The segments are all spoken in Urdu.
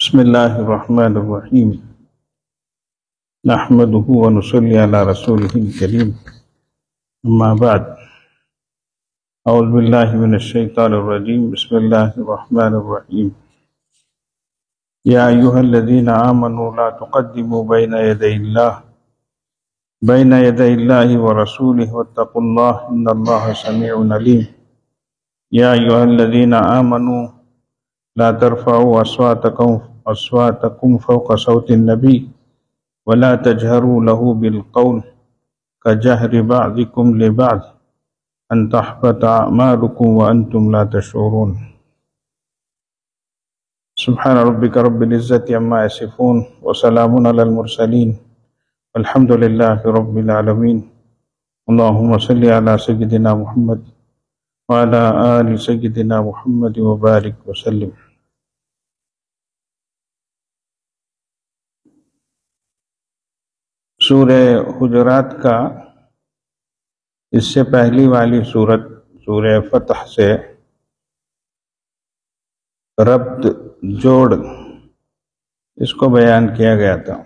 بسم الله الرحمن الرحيم نحمده ونصلي على رسوله الكريم أما بعد أعوذ بالله من الشيطان الرجيم بسم الله الرحمن الرحيم يا أيها الذين آمنوا لا تقدموا بين يدي الله ورسوله واتقوا الله إن الله سميع عليم يا أيها الذين آمنوا لا ترفعوا أصواتكم فوق صوت النبي ولا تجهروا له بالقول كجهر بعضكم لبعض أن تحبط أعمالكم وأنتم لا تشعرون سبحان ربك رب العزة عما يصفون وسلام على المرسلين والحمد لله رب العالمين اللهم صل على سيدنا محمد وعلى آل سيدنا محمد وبارك وسلم. سورہ حجرات کا اس سے پہلی والی سورت سورہ فتح سے ربط جوڑ اس کو بیان کیا گیا تھا.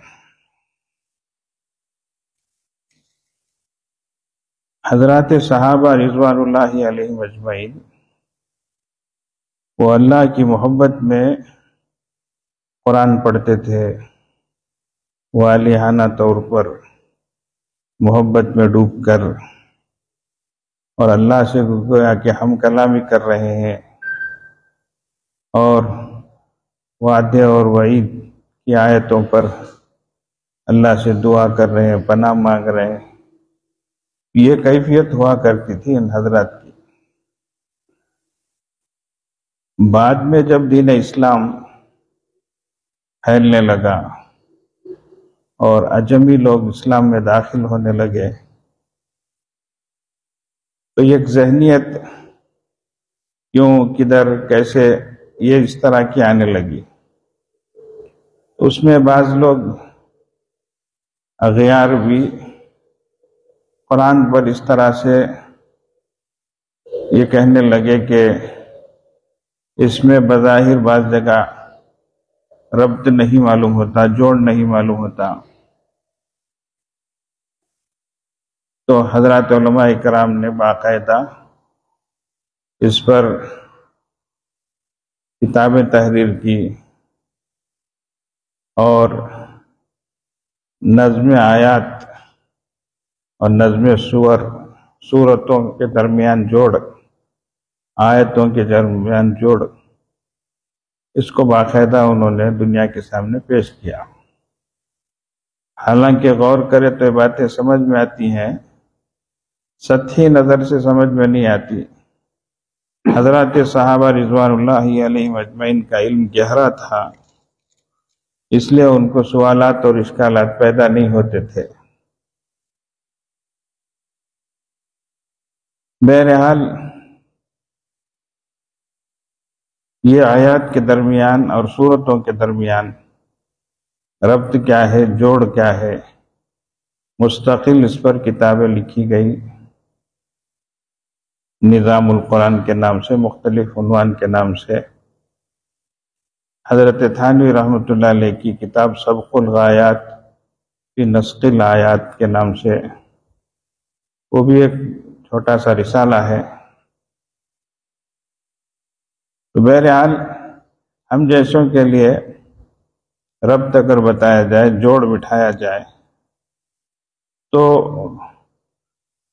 حضرات صحابہ رضوان اللہ علیہم اجمعین وہ اللہ کی محبت میں قرآن پڑھتے تھے، والہانہ طور پر محبت میں ڈوب کر، اور اللہ سے گویا کہ ہم کلامی کر رہے ہیں اور وعدے اور وعید کی آیتوں پر اللہ سے دعا کر رہے ہیں، پناہ مانگ رہے ہیں. یہ کیفیت ہوا کرتی تھی ان حضرات کی. بعد میں جب دین اسلام پھیلنے لگا اور اجمی لوگ اسلام میں داخل ہونے لگے تو ایک ذہنیت کیوں کدھر کیسے یہ اس طرح کی آنے لگی. اس میں بعض لوگ اغیار بھی قرآن پر اس طرح سے یہ کہنے لگے کہ اس میں بظاہر بعض جگہ ربط نہیں معلوم ہوتا، جوڑ نہیں معلوم ہوتا. تو حضرات علماء کرام نے باقاعدہ اس پر کتابیں تحریر کی اور نظم آیات اور نظم سورتوں کے درمیان جوڑ، آیتوں کے درمیان جوڑ، اس کو باقاعدہ انہوں نے دنیا کے سامنے پیش کیا. حالانکہ غور کرے تو یہ باتیں سمجھ میں آتی ہیں، سطحی نظر سے سمجھ میں نہیں آتی. حضرات صحابہ رضوان اللہ علیہم اجمعین کا علم گہرا تھا، اس لیے ان کو سوالات اور اشکالات پیدا نہیں ہوتے تھے. بہرحال یہ آیات کے درمیان اور سورتوں کے درمیان ربط کیا ہے، جوڑ کیا ہے، مستقل اس پر کتابیں لکھی گئی. نظام القرآن کے نام سے، مختلف عنوان کے نام سے. حضرت تھانوی رحمۃ اللہ علیہ کی کتاب سبق الغایات فی نسق الآیات کے نام سے، وہ بھی ایک چھوٹا سا رسالہ ہے. تو بہرحال ہم جیسوں کے لیے ربط اگر بتایا جائے، جوڑ بٹھایا جائے، تو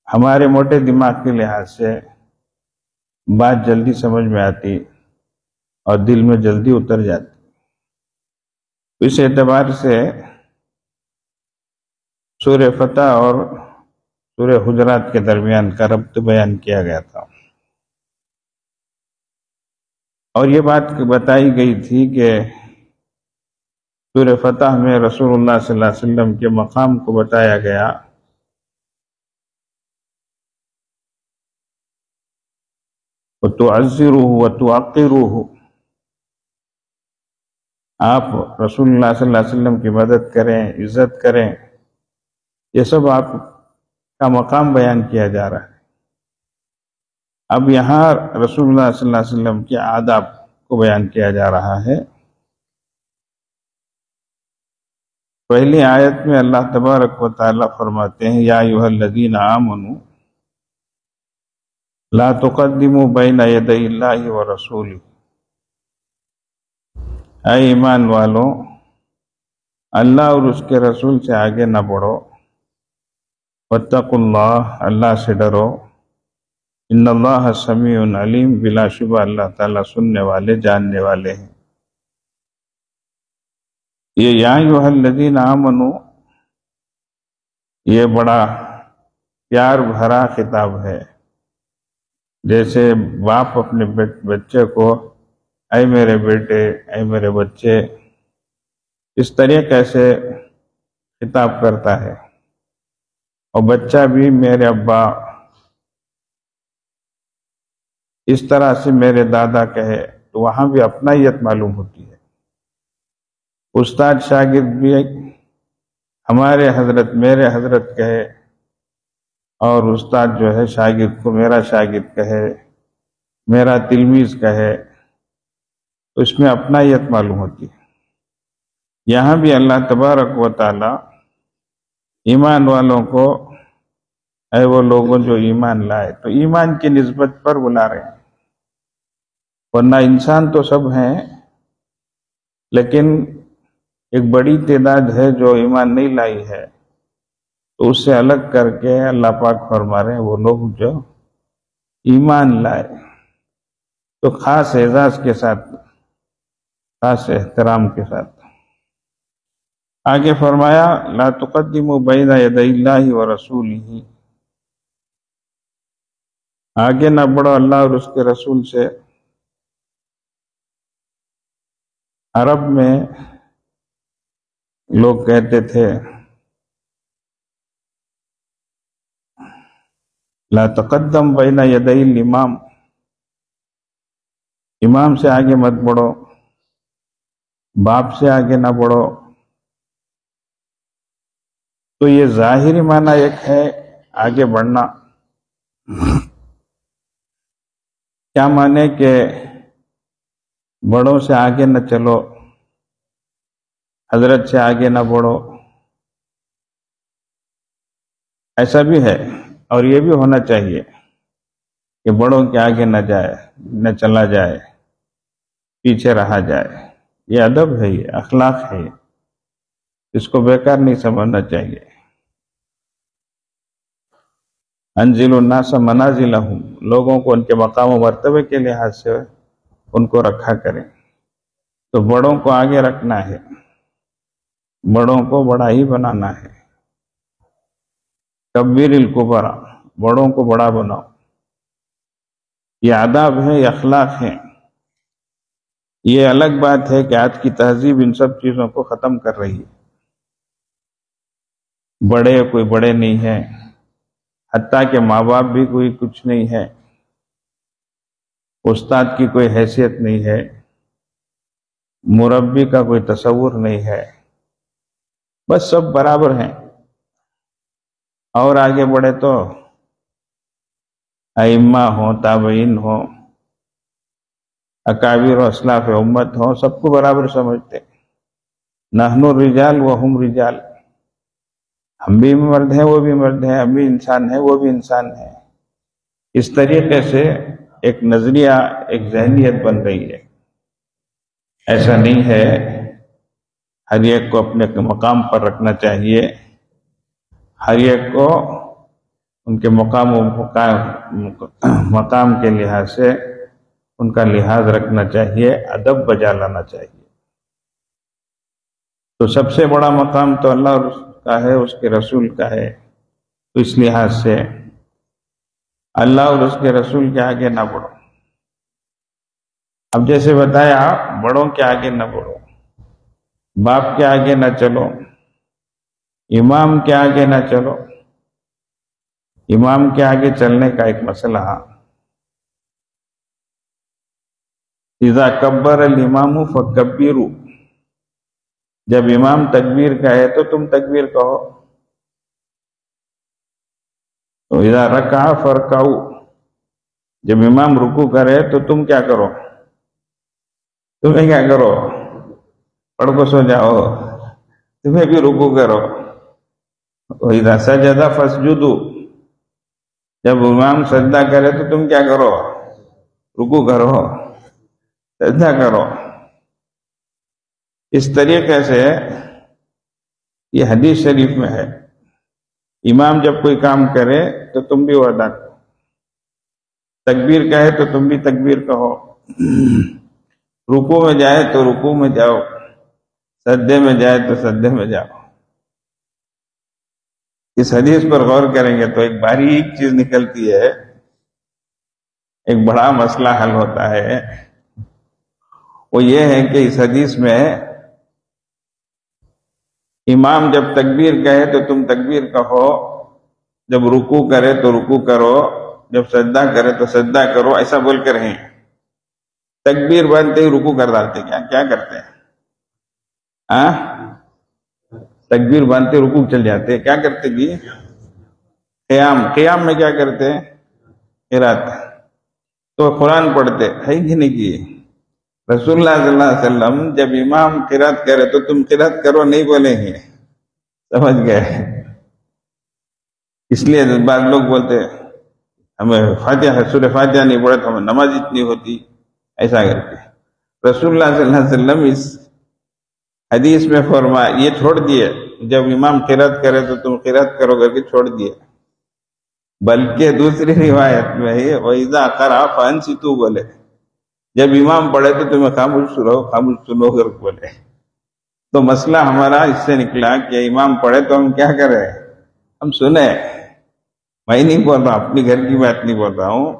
ہمارے موٹے دماغ کے لحاظ سے بات جلدی سمجھ میں آتی اور دل میں جلدی اتر جاتی. اس اعتبار سے سورہ فتح اور سورہ حجرات کے درمیان کا ربط بیان کیا گیا تھا. اور یہ بات بتائی گئی تھی کہ سورہ فتح میں رسول اللہ صلی اللہ علیہ وسلم کے مقام کو بتایا گیا. وَتُعَزِّرُوهُ وَتُعَقِّرُوهُ، آپ رسول اللہ صلی اللہ علیہ وسلم کی مدد کریں، عزت کریں، یہ سب آپ کا مقام بیان کیا جا رہا ہے. اب یہاں رسول اللہ صلی اللہ علیہ وسلم کے آداب کو بیان کیا جا رہا ہے. پہلی آیت میں اللہ تبارک و تعالیٰ فرماتے ہیں یا ایھا الذین آمنوا لا تقدموا بین یدی اللہ ورسولہ، اے ایمان والو اللہ اور اس کے رسول سے آگے نہ بڑھو، واتقوا اللہ، اللہ سے ڈرو، ان اللہ سمیع علیم، بلا شبہ اللہ تعالیٰ سننے والے جاننے والے ہیں۔ یہ یا ایھا الذین آمنوا یہ بڑا پیار بھرا خطاب ہے، جیسے باپ اپنے بچے کو اے میرے بیٹے، اے میرے بچے، اس طریقے سے خطاب کرتا ہے، اور بچہ بھی میرے ابا، اس طرح سے میرے دادا کہے تو وہاں بھی اپنائیت معلوم ہوتی ہے۔ استاد شاگرد بھی ہمارے حضرت میرے حضرت کہے، اور استاد جو ہے شاگرد کو میرا شاگرد کہے، میرا تلمیذ کہے، تو اس میں اپنائیت معلوم ہوتی ہے۔ یہاں بھی اللہ تبارک و تعالی ایمان والوں کو اے وہ لوگوں جو ایمان لائے، تو ایمان کی نسبت پر بلا رہے ہیں، ورنہ انسان تو سب ہیں، لیکن ایک بڑی تعداد ہے جو ایمان نہیں لائی ہے، تو اس سے الگ کر کے اللہ پاک فرما رہے ہیں وہ لوگ جو ایمان لائے، تو خاص اعزاز کے ساتھ، خاص احترام کے ساتھ۔ آگے فرمایا لا تقدموا بین یدی اللہ ورسولہ، آگے نہ بڑھو اللہ اور اس کے رسول سے۔ عرب میں لوگ کہتے تھے لا تقدم بین یدی الامام، امام سے آگے مت بڑھو، باپ سے آگے نہ بڑھو۔ تو یہ ظاہری معنی ایک ہے آگے بڑھنا، کیا معنی کہ بڑوں سے آگے نہ چلو، حضرت سے آگے نہ بڑھو، ایسا بھی ہے، اور یہ بھی ہونا چاہیے کہ بڑوں کے آگے نہ جائے، نہ چلا جائے، پیچھے رہا جائے۔ یہ ادب ہے، یہ اخلاق ہے، اس کو بیکار نہیں سمجھنا چاہیے۔ انزل الناس منازلہم، لوگوں کو ان کے مقام و مرتبے کے لحاظ سے ان کو رکھا کریں، تو بڑوں کو آگے رکھنا ہے، بڑوں کو بڑا ہی بنانا ہے۔ کبیر الکبرا، بڑوں کو بڑا بناؤ، یہ آداب ہے، یہ اخلاق ہے۔ یہ الگ بات ہے کہ آج کی تہذیب ان سب چیزوں کو ختم کر رہی ہے، بڑے کوئی بڑے نہیں ہیں، حتیٰ کہ ماں باپ بھی کوئی کچھ نہیں ہے، استاد کی کوئی حیثیت نہیں ہے، مربی کا کوئی تصور نہیں ہے، بس سب برابر ہیں۔ اور آگے بڑھے تو ائمہ ہوں، تابعین ہوں، اکابر و اسلاف امت ہوں، سب کو برابر سمجھتے۔ نحن الرجال وہم رجال، ہم بھی مرد ہیں وہ بھی مرد ہیں، ہم بھی انسان ہیں وہ بھی انسان ہیں۔ اس طریقے سے ایک نظریہ، ایک ذہنیت بن رہی ہے۔ ایسا نہیں ہے، ہر ایک کو اپنے مقام پر رکھنا چاہیے، ہر ایک کو ان کے مقام کے لحاظ سے ان کا لحاظ رکھنا چاہیے، ادب بجا لانا چاہیے۔ تو سب سے بڑا مقام تو اللہ کا ہے، اس کے رسول کا ہے، تو اس لحاظ سے اللہ اور اس کے رسول کے آگے نہ بڑھو۔ اب جیسے بتایا، بڑوں کے آگے نہ بڑھو، باپ کے آگے نہ چلو، امام کے آگے نہ چلو۔ امام کے آگے چلنے کا ایک مسئلہ، اذا کبر الامام فکبروا، جب امام تکبیر کہے تو تم تکبیر کہو، تو اذا رکع فرکعوا، جب امام رکوع کرے تو تم کیا کرو، تمہیں کیا کرو، پڑھ کو سو جاؤ، تمہیں بھی رکوع کرو. وَإِذَا سَجَدَ فَاسْجُدُوا، جب امام سجدہ کرے تو تم کیا کرو؟ رکوع کرو، سجدہ کرو. اس طریقے سے یہ حدیث شریف میں ہے، امام جب کوئی کام کرے تو تم بھی وہ ادا کرو. تکبیر کہے تو تم بھی تکبیر کہو. رکوع میں جائے تو رکوع میں جاؤ، سجدے میں جائے تو سجدے میں جاؤ. اس حدیث پر غور کریں گے تو ایک باریک چیز نکلتی ہے، ایک بڑا مسئلہ حل ہوتا ہے. وہ یہ ہے کہ اس حدیث میں امام جب تکبیر کہے تو تم تکبیر کہو، جب رکوع کرے تو رکوع کرو، جب سجدہ کرے تو سجدہ کرو، ایسا بول کر ہیں. تکبیر باندھتے ہی رکوع کر ڈالتے، کیا کرتے ہیں؟ تکبیر باندھتے رکوع چل جاتے. کیا کرتے جی؟ قیام میں کیا کرتے ہیں؟ قرات. تو قرآن پڑھتے ہے کہ نہیں کی؟ رسول اللہ صلی اللہ علیہ وسلم جب امام قرات کرے تو تم قرات کرو نہیں بولیں گے، سمجھ گئے؟ اس لیے بعض لوگ بولتے ہمیں فاتحہ سورہ فاتحہ نہیں پڑھے تو ہمیں نماز اتنی ہوتی، ایسا کر کے. رسول اللہ صلی اللہ علیہ وسلم اس حدیث میں فرمایا، یہ چھوڑ دیے، جب امام قرات کرے تو تم قرات کرو کر کے چھوڑ دیے. بلکہ دوسری روایت میں ہی وَإِذَا قَرَأَ فَأَنصِتُوا بولے، جب امام پڑھے تو تمہیں خاموش رہو، خاموش سنو کر بولے. تو مسئلہ ہمارا اس سے نکلا کہ امام پڑھے تو ہم کیا کریں؟ ہم سنیں. میں نہیں بول رہا، اپنی گھر کی بات نہیں بول رہا ہوں،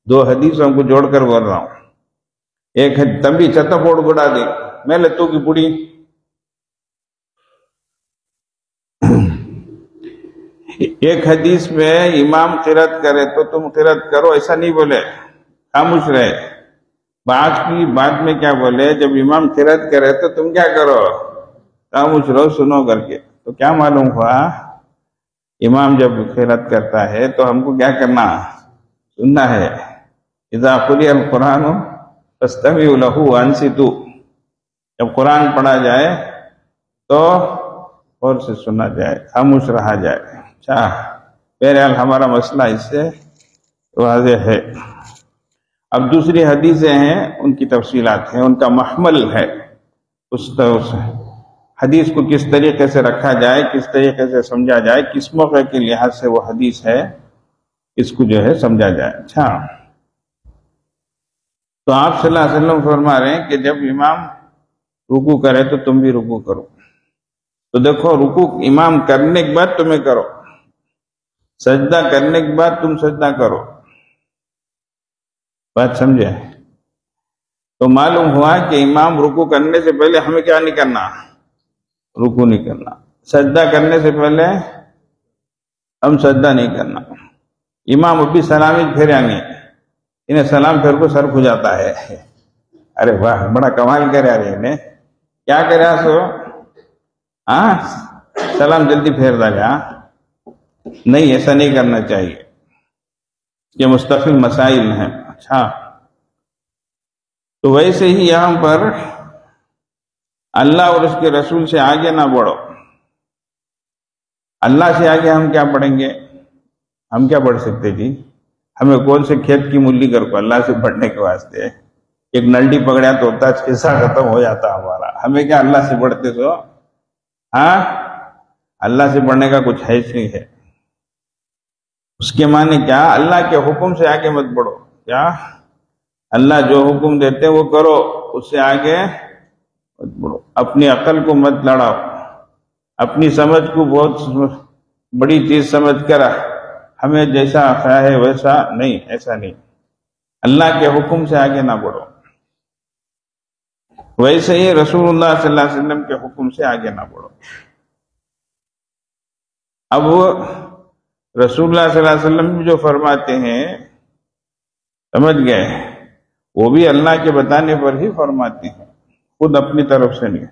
دو حدیثوں کو جوڑ کر بول رہا ہوں. ایک ہے تمبی چھتا پوڑ گڑا دے میں لتو کی پوڑی. ایک حدیث میں امام قرات کرے تو تم قرات کرو، ایسا نہیں بولے، خاموش رہے. بعد میں کیا بولے؟ جب امام قرات کرے تو تم کیا کرو؟ خاموش رہو، سنو کر کے. تو کیا معلوم ہوا؟ امام جب قرات کرتا ہے تو ہم کو کیا کرنا؟ سننا ہے. اذا قرئ القرآن فاستمعوا له وانصتوا، جب قرآن پڑھا جائے تو غور سے سنا جائے، خاموش رہا جائے. اچھا، بہرحال ہمارا مسئلہ اس سے واضح ہے. اب دوسری حدیثیں ہیں، ان کی تفصیلات ہیں، ان کا محمل ہے. اس حدیث کو کس طریقے سے رکھا جائے، کس طریقے سے سمجھا جائے، کس موقع کے لحاظ سے وہ حدیث ہے، اس کو جو ہے سمجھا جائے. اچھا، تو آپ صلی اللہ علیہ وسلم فرما رہے ہیں کہ جب امام رکوع کرے تو تم بھی رکوع کرو. تو دیکھو، رکوع امام کرنے کے بعد تمہیں کرو، سجدہ کرنے کے بعد تم سجدہ کرو. بات سمجھے؟ تو معلوم ہوا کہ امام رکوع کرنے سے پہلے ہمیں کیا نہیں کرنا؟ رکوع نہیں کرنا. سجدہ کرنے سے پہلے ہم سجدہ نہیں کرنا. امام ابھی سلامی پھیرا نہیں، انہیں سلام پھیر کو سر کھو جاتا ہے. ارے واہ، بڑا کمال کرے. ارے انہیں کیا کرے؟ سو سلام جلدی پھیر ڈالے. نہیں، ایسا نہیں کرنا چاہیے، یہ مستقل مسائل ہیں. اچھا، تو ویسے ہی یہاں پر اللہ اور اس کے رسول سے آگے نہ بڑھو. اللہ سے آگے ہم کیا پڑھیں گے؟ ہم کیا پڑھ سکتے جی؟ ہمیں کون سے کھیت کی مولی کر کو اللہ سے بڑھنے کے واسطے ایک نلڈی پکڑیا تو ہوتا قصہ ختم ہو جاتا ہمارا. ہمیں کیا اللہ سے بڑھتے سو؟ اللہ سے بڑھنے کا کچھ ہے نہیں ہے. اس کے معنی کیا؟ اللہ کے حکم سے آگے مت بڑھو. کیا؟ اللہ جو حکم دیتے وہ کرو، اس سے آگے مت بڑھو. اپنی عقل کو مت لڑاؤ، اپنی سمجھ کو بہت بڑی چیز سمجھ کر ہمیں جیسا خواہ ہے ویسا نہیں، ایسا نہیں. اللہ کے حکم سے آگے نہ بڑھو. ویسے ہی رسول اللہ صلی اللہ علیہ وسلم کے حکم سے آگے نہ بڑھو. اب رسول اللہ صلی اللہ علیہ وسلم جو فرماتے ہیں، سمجھ گئے، وہ بھی اللہ کے بتانے پر ہی فرماتے ہیں، خود اپنی طرف سے نہیں.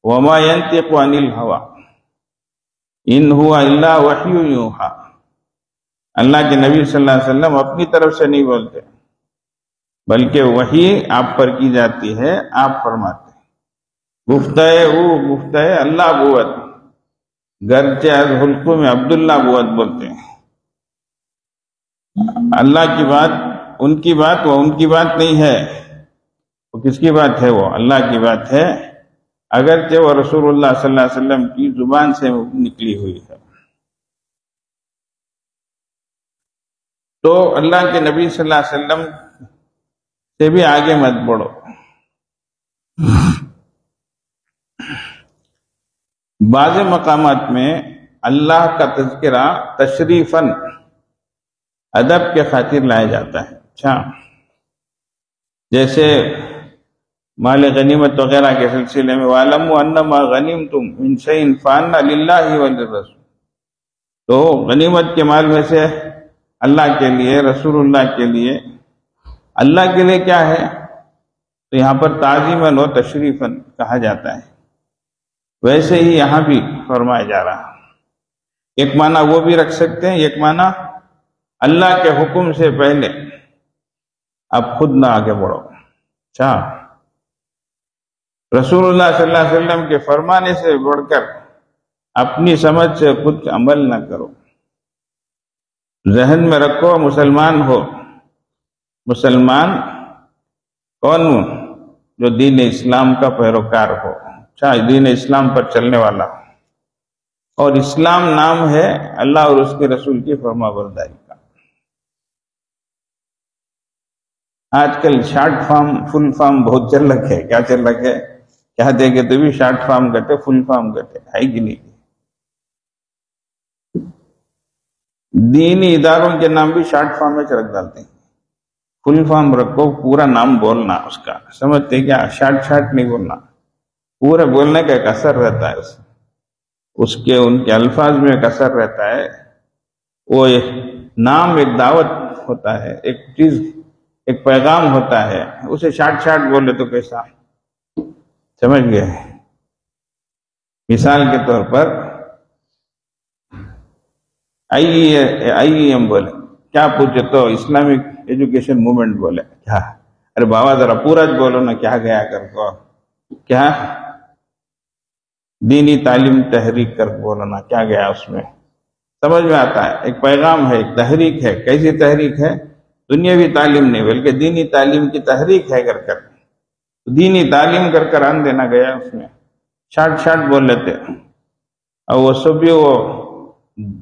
وَمَا يَنْطِقُ عَنِ الْهَوَىٰ إِنْ هُوَ إِلَّا وَحْيٌ يُوحَىٰ. اللہ کے نبی صلی اللہ علیہ وسلم اپنی طرف سے نہیں بولتے، بلکہ وحی آپ پر کی جاتی ہے، آپ فرماتے ہیں. گفتہ او گفتہ اللہ بوت، گرچہ از حلقوں میں عبداللہ بوت بولتے ہیں. اللہ کی بات ان کی بات، وہ ان کی بات نہیں ہے. وہ کس کی بات ہے؟ وہ اللہ کی بات ہے، اگرچہ وہ رسول اللہ صلی اللہ علیہ وسلم کی زبان سے نکلی ہوئی ہے. تو اللہ کے نبی صلی اللہ علیہ وسلم سے بھی آگے مت بڑھو. بعض مقامات میں اللہ کا تذکرہ تشریفاً، ادب کے خاطر لایا جاتا ہے. اچھا، جیسے مال غنیمت وغیرہ کے سلسلے میں وَاعْلَمُوا أَنَّمَا غَنِمْتُم مِّن شَيْءٍ فَأَنَّ لِلَّهِ وَلِلرَّسُولِ، تو غنیمت کے مال میں سے اللہ کے لیے، رسول اللہ کے لیے. اللہ کے لیے کیا ہے؟ تو یہاں پر تعظیماً و تشریفاً کہا جاتا ہے. ویسے ہی یہاں بھی فرمایا جا رہا. ایک معنی وہ بھی رکھ سکتے ہیں، ایک معنی اللہ کے حکم سے پہلے اب خود نہ آگے بڑھو. اچھا، رسول اللہ صلی اللہ علیہ وسلم کے فرمانے سے بڑھ کر اپنی سمجھ سے خود عمل نہ کرو. ذہن میں رکھو، مسلمان ہو. مسلمان کون؟ جو دین اسلام کا پیروکار ہو. اچھا، دین اسلام پر چلنے والا ہو. اور اسلام نام ہے اللہ اور اس کے رسول کی فرما برداری کا. آج کل شارٹ فارم فل فارم بہت چل رکھے. کیا چل رکھے؟ کیا دیکھے تو بھی شارٹ فارم کہتے، فل فارم کہتے، ہے کہ نہیں؟ دینی اداروں کے نام بھی شارٹ فارم میں رکھ ڈالتے ہیں. فل فارم رکھو، پورا نام بولنا اس کا. سمجھتے کیا؟ شارٹ نہیں بولنا، پورا بولنے کا ایک اثر رہتا ہے. اس کے ان کے الفاظ میں ایک اثر رہتا ہے. وہ نام ایک دعوت ہوتا ہے، ایک چیز، ایک پیغام ہوتا ہے. اسے شارٹ بولے تو کیسا؟ سمجھ گئے؟ مثال کے طور پر IEM بولے، کیا پوچھے تو اسلامک ایجوکیشن موومنٹ بولے. کیا؟ ارے بابا ذرا پورا بولو نا، کیا گیا کر کو؟ کیا دینی تعلیم تحریک کر بولو نا، کیا گیا اس میں؟ سمجھ میں آتا ہے. ایک پیغام ہے، ایک تحریک ہے. کیسی تحریک ہے؟ دنیاوی تعلیم نہیں بلکہ دینی تعلیم کی تحریک ہے. کر دینی تعلیم کر آن دینا گیا. اس میں شارٹ بول لیتے، اور وہ سب بھی وہ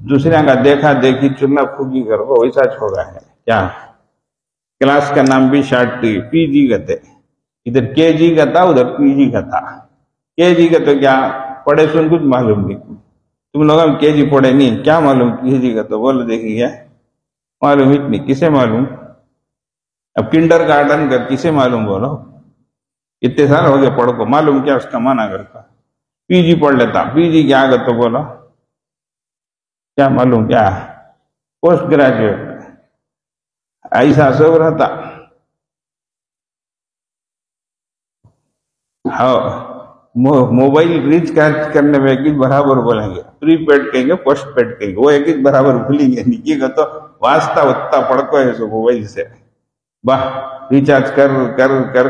دوسرے کا دیکھا دیکھی چلنا پھوگی کر وہ ویسا چھوڑا ہے. کیا کلاس کا نام بھی شارٹ PG کہتے. ادھر KG کا تھا، ادھر PG کا تھا. KG کا تو کیا پڑھے سن کچھ معلوم نہیں. تم لوگ ہم KG پڑھے نہیں، کیا معلوم KG کا؟ تو بولو دیکھیں گے معلوم اتنی، کسے معلوم؟ اب کنڈر گارڈن کا کسے معلوم؟ بولو، اتنے سال ہو گئے پڑھ کو، معلوم کیا اس کا معنی کرتا؟ PG پڑھ لیتا. PG کیا آگے تو بولو کیا معلوم؟ کیا پوسٹ گریجویٹ ایسا سب رہتا. ہاں، موبائل ریچارج کرنے میں ایک برابر بولیں گے، پری پیڈ کہیں گے، پوسٹ پیڈ کہیں گے، وہ ایک برابر بھولیں گے. نکی کا تو واسطہ اتنا پڑھ کو ہے سو موبائل سے باہ ریچارج کر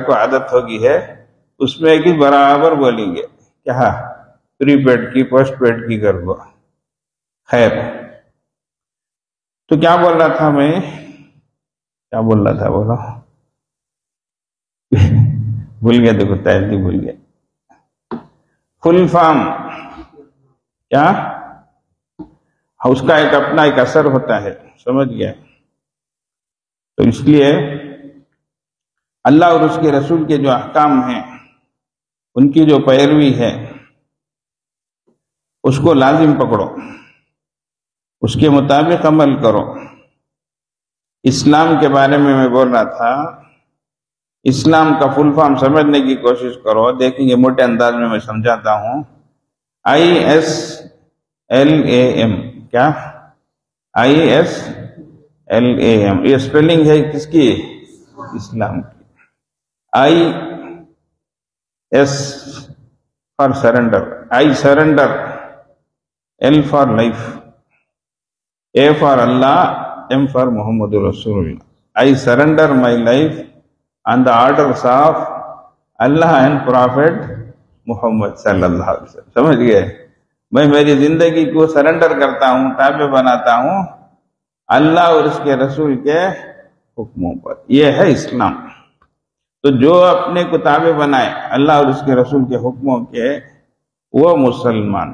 کو عادت ہوگی ہے، اس میں ایک برابر بولیں گے. کیا پری پیڈ کی، پوسٹ پیڈ کی کر کو. خیر، تو کیا بول رہا تھا میں؟ کیا بول رہا تھا؟ بولو، بھول گیا. دیکھو تیاری بھول گیا. فل فارم کیا؟ اس کا ایک اپنا ایک اثر ہوتا ہے. سمجھ گیا؟ تو اس لیے اللہ اور اس کے رسول کے جو احکام ہیں، ان کی جو پیروی ہے، اس کو لازم پکڑو، اس کے مطابق عمل کرو. اسلام کے بارے میں بول رہا تھا، اسلام کا فل فارم سمجھنے کی کوشش کرو. دیکھیں گے موٹے انداز میں سمجھاتا ہوں. ISLAM. کیا؟ ISLAM. یہ سپیلنگ ہے کس کی؟ اسلام کی. IS for surrender, I surrender, L for life, A for اللہ، M فار محمد رسول اللہ. I surrender my life on the orders of Allah and Prophet محمد صلی اللہ علیہ وسلم. سمجھ گئے؟ میں میری زندگی کو سرنڈر کرتا ہوں، تابع بناتا ہوں اللہ اور اس کے رسول کے حکموں پر. یہ ہے اسلام. تو جو اپنے کو تابع بنائے اللہ اور اس کے رسول کے حکموں کے، وہ مسلمان.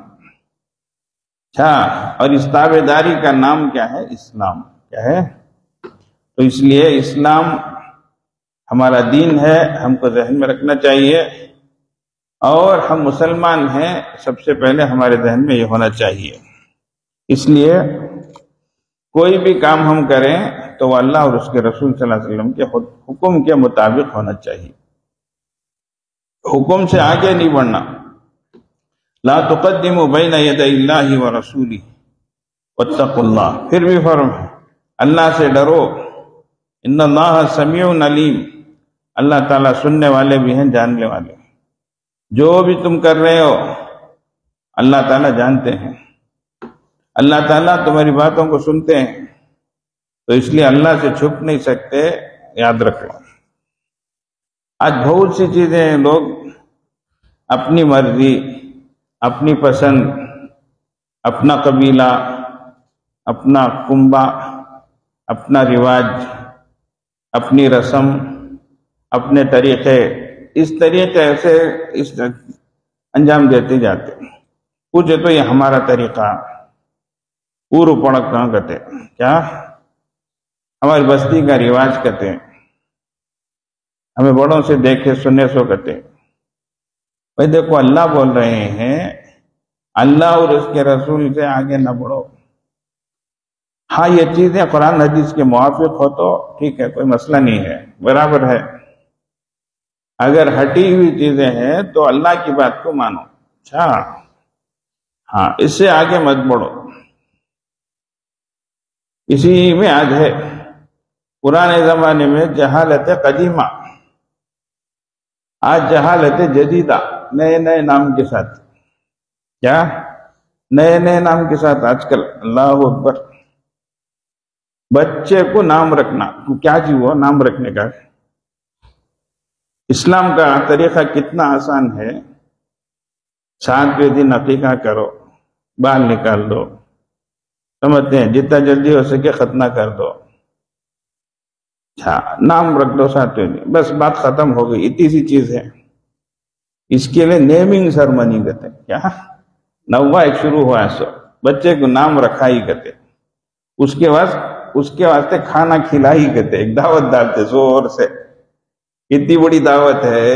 اچھا، اور اس تابع داری کا نام کیا ہے؟ اسلام. کیا ہے؟ تو اس لیے اسلام ہمارا دین ہے، ہم کو ذہن میں رکھنا چاہیے. اور ہم مسلمان ہیں، سب سے پہلے ہمارے ذہن میں یہ ہونا چاہیے. اس لیے کوئی بھی کام ہم کریں تو وہ اللہ اور اس کے رسول صلی اللہ علیہ وسلم کے حکم کے مطابق ہونا چاہیے. حکم سے آگے نہیں بڑھنا. لا تقدموا بین یدی اللہ ورسولہ واتقوا اللہ. پھر بھی فرم ہے اللہ سے ڈرو. ان اللہ سمیع علیم. اللہ تعالیٰ سننے والے بھی ہیں، جاننے والے. جو بھی تم کر رہے ہو اللہ تعالیٰ جانتے ہیں. اللہ تعالیٰ تمہاری باتوں کو سنتے ہیں. تو اس لیے اللہ سے چھپ نہیں سکتے، یاد رکھو. آج بہت سی چیزیں ہیں، لوگ اپنی مرضی، اپنی پسند، اپنا قبیلہ، اپنا کنبہ، اپنا رواج، اپنی رسم، اپنے طریقے، اس طریقے سے اس انجام دیتے جاتے. پوچھے تو یہ ہمارا طریقہ پورو پڑک کہاں کہتے؟ کیا ہماری بستی کا رواج کہتے ہیں. ہمیں بڑوں سے دیکھے سنے سو کہتے. بھائی دیکھو اللہ بول رہے ہیں اللہ اور اس کے رسول سے آگے نہ بڑھو. ہاں یہ چیزیں قرآن حدیث کے موافق ہو تو ٹھیک ہے، کوئی مسئلہ نہیں ہے، برابر ہے. اگر ہٹی ہوئی چیزیں ہیں تو اللہ کی بات کو مانو. اچھا ہاں، اس سے آگے مت بڑھو. اسی میں آج ہے پرانے زمانے میں جہالت قدیمہ، آج جہالت جدیدہ، نئے نئے نام کے ساتھ. کیا نئے نئے نام کے ساتھ آج کل؟ اللہ اکبر. بچے کو نام رکھنا، کیا جی وہ نام رکھنے کا؟ اسلام کا طریقہ کتنا آسان ہے. 7ویں دن عقیقہ کرو، بال نکال دو، سمجھتے ہیں جتنا جلدی ہو سکے ختنہ کر دو. اچھا نام رکھ دو 7ویں دن، بس بات ختم ہو گئی. اتنی سی چیز ہے. اس کے لیے نیمنگ سرمنی کہتے ہیں. کیا نوا ایک شروع ہوا ہے، سو بچے کو نام رکھا ہی کہتے. اس کے واسطے کھانا کھلا ہی کہتے. ایک دعوت ڈالتے زور سے. اتنی بڑی دعوت ہے،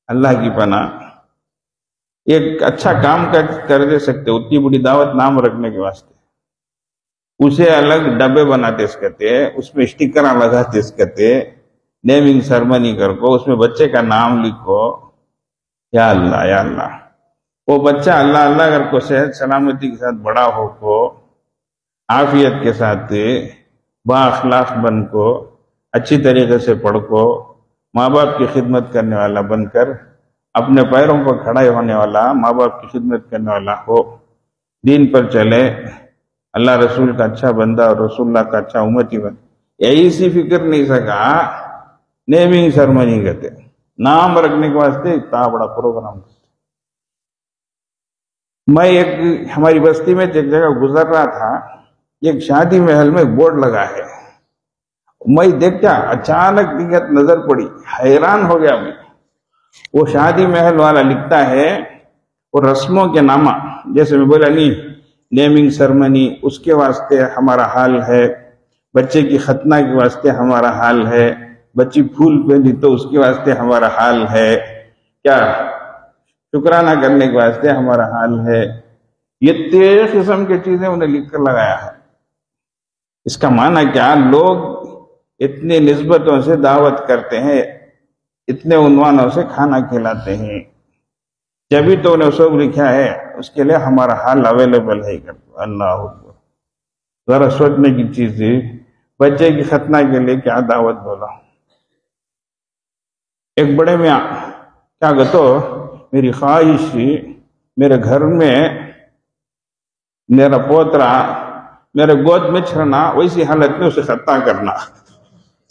اللہ کی پناہ. ایک اچھا کام کر دے سکتے، اتنی بڑی دعوت نام رکھنے کے واسطے. اسے الگ ڈبے بناتے اس کہتے، اس میں اسٹکراں لگاتے اس کہتے، نیمنگ سرمنی کر کو اس میں بچے کا نام لکھو. یا اللہ یا اللہ. وہ بچہ اللہ اللہ کر کو صحت سلامتی کے ساتھ بڑا ہو کو، عافیت کے ساتھ با اخلاق بن کو، اچھی طریقے سے پڑھ کو، ماں باپ کی خدمت کرنے والا بن کر، اپنے پیروں پر کھڑا ہونے والا، ماں باپ کی خدمت کرنے والا ہو، دین پر چلے، اللہ رسول کا اچھا بندہ اور رسول اللہ کا اچھا امتی بن. ایسی فکر نہیں سکا. نیمنگ سرمنی کہتے، نام رکھنے کے واسطے اتنا بڑا پروگرام. میں ہماری بستی میں ایک جگہ گزر رہا تھا، ایک شادی محل میں بورڈ لگا ہے. میں دیکھا، اچانک نیت نظر پڑی، حیران ہو گیا میں. وہ شادی محل والا لکھتا ہے وہ رسموں کے نامہ، جیسے میں بولا نہیں نیمنگ سرمنی اس کے واسطے ہمارا حال ہے، بچے کی ختنہ کے واسطے ہمارا حال ہے، بچی پھول پہنی تو اس کے واسطے ہمارا حال ہے، کیا شکرانہ کرنے کے واسطے ہمارا حال ہے. یہ 13 قسم کی چیزیں انہیں لکھ کر لگایا ہے. اس کا معنی کیا؟ لوگ اتنی نسبتوں سے دعوت کرتے ہیں، اتنے عنوانوں سے کھانا کھلاتے ہیں، جبھی تو انہیں سب لکھا ہے اس کے لیے ہمارا حال اویلیبل ہے. اللہ اکبر. ذرا سوچنے کی چیز تھی. بچے کی ختنہ کے لیے کیا دعوت بولا. ایک بڑے میاں کیا کہتو، میری خواہش تھی میرے گھر میں میرا پوترا میرے گود میں چھڑنا، ویسی حالت میں اسے ختنہ کرنا.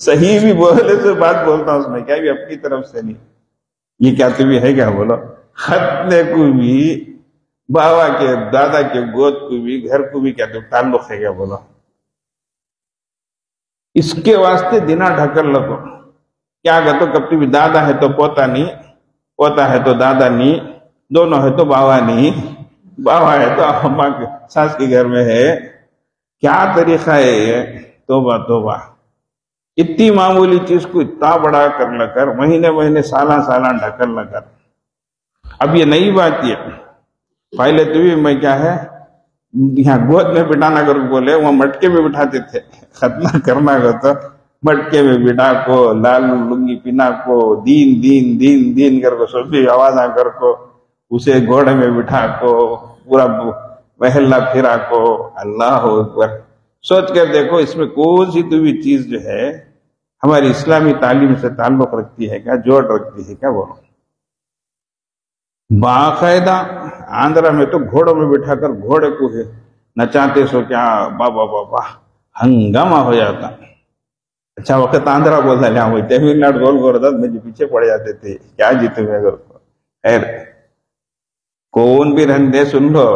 صحیح بھی بولے تو بات بولتا ہوں اس میں، کیا بھی اپنی طرف سے نہیں. یہ کیا تو بھی ہے کیا بولو، ختنے کو بھی، بابا کے دادا کے گود کو بھی، گھر کو بھی کیا تو تعلق ہے کیا بولو؟ اس کے واسطے دینا ڈھکر لگو کیا کہ تو کبھی بھی دادا ہے تو پوتا نہیں، پوتا ہے تو دادا نہیں، دونوں ہے تو باوا نہیں، باوا ہے تو اماں کے ساس کے گھر میں ہے. کیا طریقہ ہے یہ؟ توبہ توبہ. اتنی معمولی چیز کو اتنا بڑا کر لگ کر، مہینے مہینے سالہ سالہ ڈھکر لگ کر. اب یہ نئی بات یہ پہلے تو بھی میں کیا ہے یہاں گود میں بٹھانا کر بولے، وہاں مٹکے میں بٹھاتے تھے. ختنہ کرنا کا تو مٹکے میں بٹھا کو، لال لنگی پنا کو، دین دین دین دین کر کو، سبھی آوازاں کر کو، اسے گھوڑے میں بٹھا کو، پورا محلہ پھرا کو. اللہ اکبر. سوچ کر دیکھو اس میں کون سی تو بھی چیز جو ہے ہماری اسلامی تعلیم سے تعلق رکھتی ہے کیا، جوڑ رکھتی ہے کیا بولو؟ باقاعدہ آندھرا میں تو گھوڑوں میں بٹھا کر گھوڑے کو ہے نچاتے سو کیا بابا بابا ہنگامہ ہو جاتا. اچھا وقت آندھرا بولتا ہے وہی تمل ناڈو گول گور تھا مجھے پیچھے پڑ جاتے تھے کیا جیتے میں اگر کو. خیر کون بھی رہنے سن لو،